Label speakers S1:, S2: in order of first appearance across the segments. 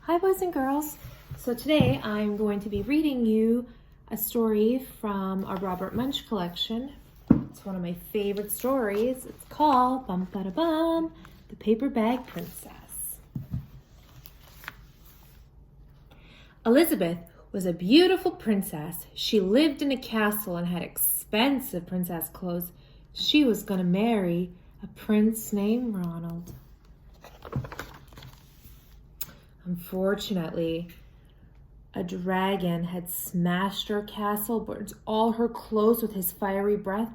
S1: Hi boys and girls. So today I'm going to be reading you a story from our Robert Munsch collection. It's one of my favorite stories. It's called Bum Bada Bum, The Paper Bag Princess. Elizabeth was a beautiful princess. She lived in a castle and had expensive princess clothes. She was going to marry a prince named Ronald. Unfortunately, a dragon had smashed her castle, burned all her clothes with his fiery breath,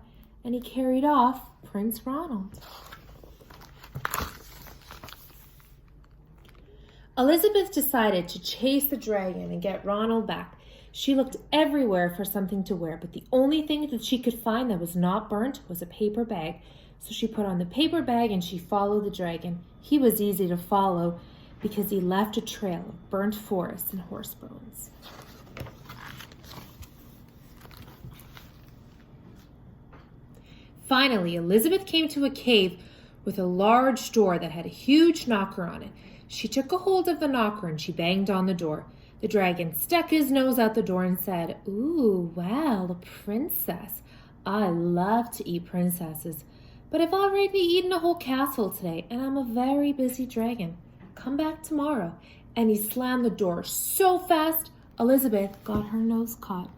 S1: and he carried off Prince Ronald. Elizabeth decided to chase the dragon and get Ronald back. She looked everywhere for something to wear, but the only thing that she could find that was not burnt was a paper bag. So she put on the paper bag and she followed the dragon. He was easy to follow because he left a trail of burnt forest and horse bones. Finally, Elizabeth came to a cave with a large door that had a huge knocker on it. She took a hold of the knocker and she banged on the door. The dragon stuck his nose out the door and said, "Ooh, wow, a princess. I love to eat princesses, but I've already eaten a whole castle today, and I'm a very busy dragon. Come back tomorrow." And he slammed the door so fast, Elizabeth got her nose caught.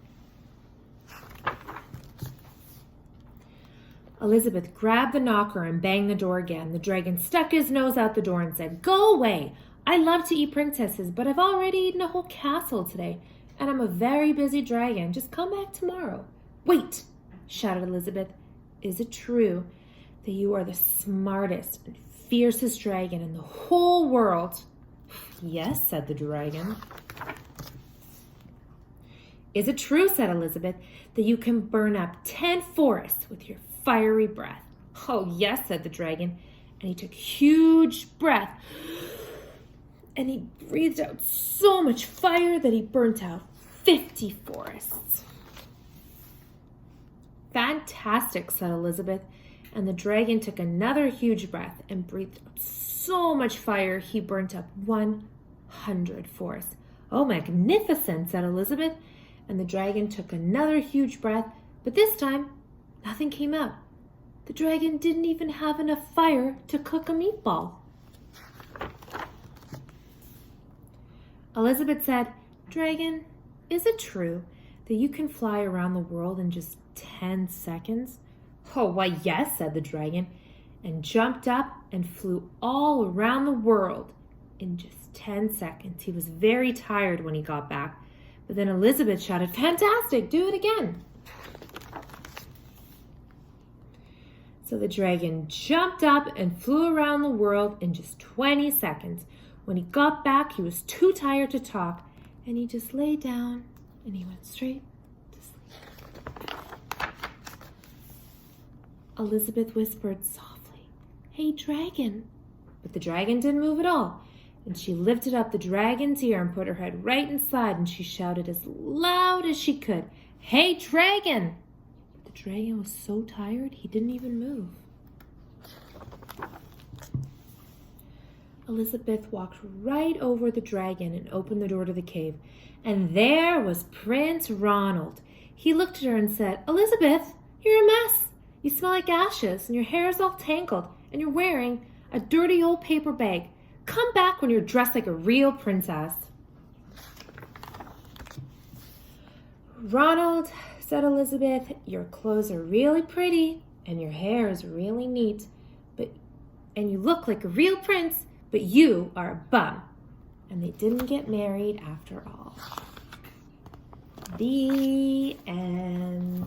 S1: Elizabeth grabbed the knocker and banged the door again. The dragon stuck his nose out the door and said, "Go away. I love to eat princesses, but I've already eaten a whole castle today, and I'm a very busy dragon. Just come back tomorrow." "Wait," shouted Elizabeth. "Is it true that you are the smartest and fiercest dragon in the whole world?" "Yes," said the dragon. "Is it true," said Elizabeth, "that you can burn up 10 forests with your fiery breath?" "Oh, yes," said the dragon, and he took a huge breath, and he breathed out so much fire that he burnt out 50 forests. "Fantastic," said Elizabeth, and the dragon took another huge breath and breathed out so much fire he burnt up 100 forests. "Oh, magnificent," said Elizabeth, and the dragon took another huge breath, but this time nothing came out. The dragon didn't even have enough fire to cook a meatball. Elizabeth said, "Dragon, is it true that you can fly around the world in just 10 seconds?" "Oh, why, yes," said the dragon, and jumped up and flew all around the world in just 10 seconds. He was very tired when he got back, but then Elizabeth shouted, "Fantastic, do it again." So the dragon jumped up and flew around the world in just 20 seconds. When he got back, he was too tired to talk, and he just lay down and he went straight to sleep. Elizabeth whispered softly, "Hey, dragon." But the dragon didn't move at all. And she lifted up the dragon's ear and put her head right inside, and she shouted as loud as she could, "Hey, dragon!" But the dragon was so tired, he didn't even move. Elizabeth walked right over the dragon and opened the door to the cave. And there was Prince Ronald. He looked at her and said, "Elizabeth, you're a mess. You smell like ashes, and your hair is all tangled, and you're wearing a dirty old paper bag. Come back when you're dressed like a real princess." "Ronald," said Elizabeth, "your clothes are really pretty, and your hair is really neat, and you look like a real prince, but you are a bum." And they didn't get married after all. The end.